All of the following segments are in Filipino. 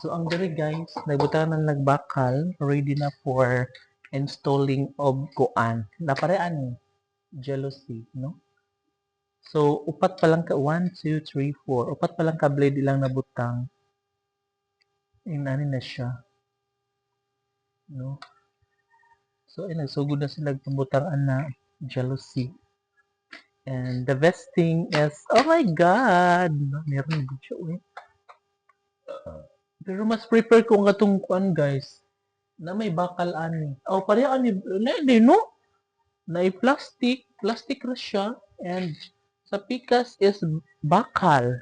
So ang diri guys, nagbutang ng nagbakal, ready na for installing of kuan. Naparean jealousy, no? So upat pa lang ka 1, 2, 3, 4. Upat pa lang ka blade ilang nabutang. Inani na siya, no? So ay nagsugod na sila pambutang na jealousy. And the best thing is, oh my God! No, meron din siya, eh. Pero mas prefer ko ang katong kuan guys, na may bakal ani. Oh, pareha ani, na no? Na plastic, plastic ra siya, and sa pikas is bakal.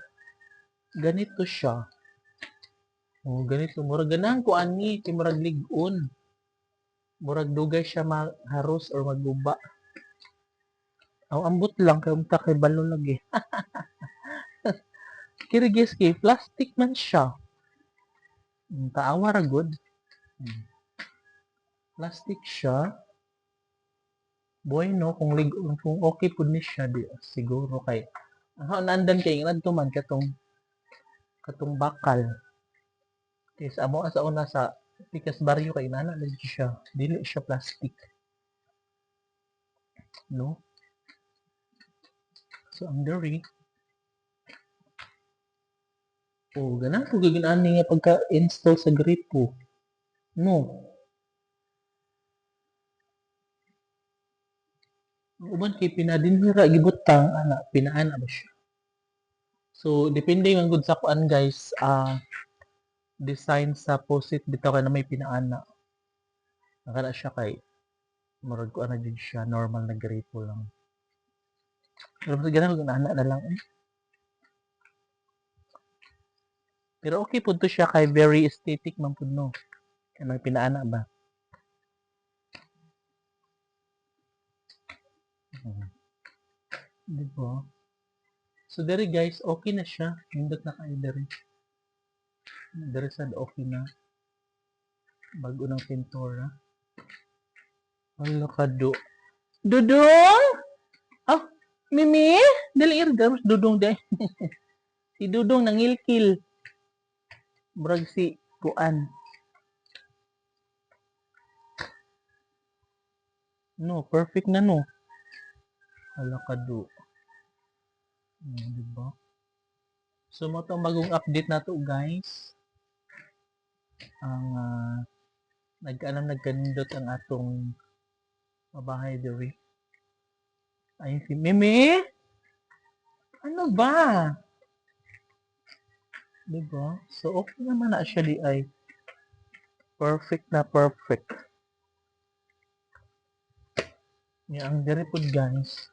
Ganito siya. Oh, ganito. Murag ganang ko ani, kay murag ligon. Murag dugay siya maharos or maguba. Ang ambot lang, kay umta kay balo lagi. Kirigis kay plastic man siya. Taawa ra good. Plastic siya. Bueno, kung okay po ni siya, di, siguro kay naandan kay ngadto man katong bakal. Kay sa amo sa una sa pikas baryo kay nana lagi siya. Dili siya plastic. No? So ang diri ganang ko giginani nga pagka-install sa gripo. No. Uban kay pinadinhira gibutang ana pinaana ba siya. So depende man gud sa kuan guys, design sa posit bitaw kay na may pinaana. Nakana siya kay murag ko ana jud siya normal na gripo lang. Pero mas ganang kung ana na lang eh. Pero okay pud to siya kay very aesthetic man pud no. Kay may pinaana ba. Di ba? So dere guys, okay na siya. Nindot na kayo dere. Dere sad okay na. Bago ng pintura. Hala ka do. Dudong! Oh, Mimi! Dali irga, Dudong day. Si Dudong nangilkil. Murag si Kuan. No, perfect na no. Hala ka do. Diba? So mo itong bagong update na to guys. Ang nagkanindot ang atong mabahay diri. Ayun si Mimi! Ano ba? Diba? So okay naman na siya di ay. Perfect na perfect. Nga ang diri pod guys.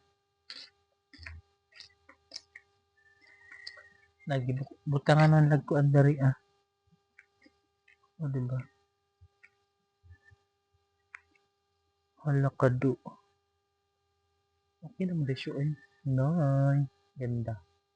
Nagbutangan ng lagkuan diri O diba? Hala ka do. Okay naman desyo eh. Noy. Ganda.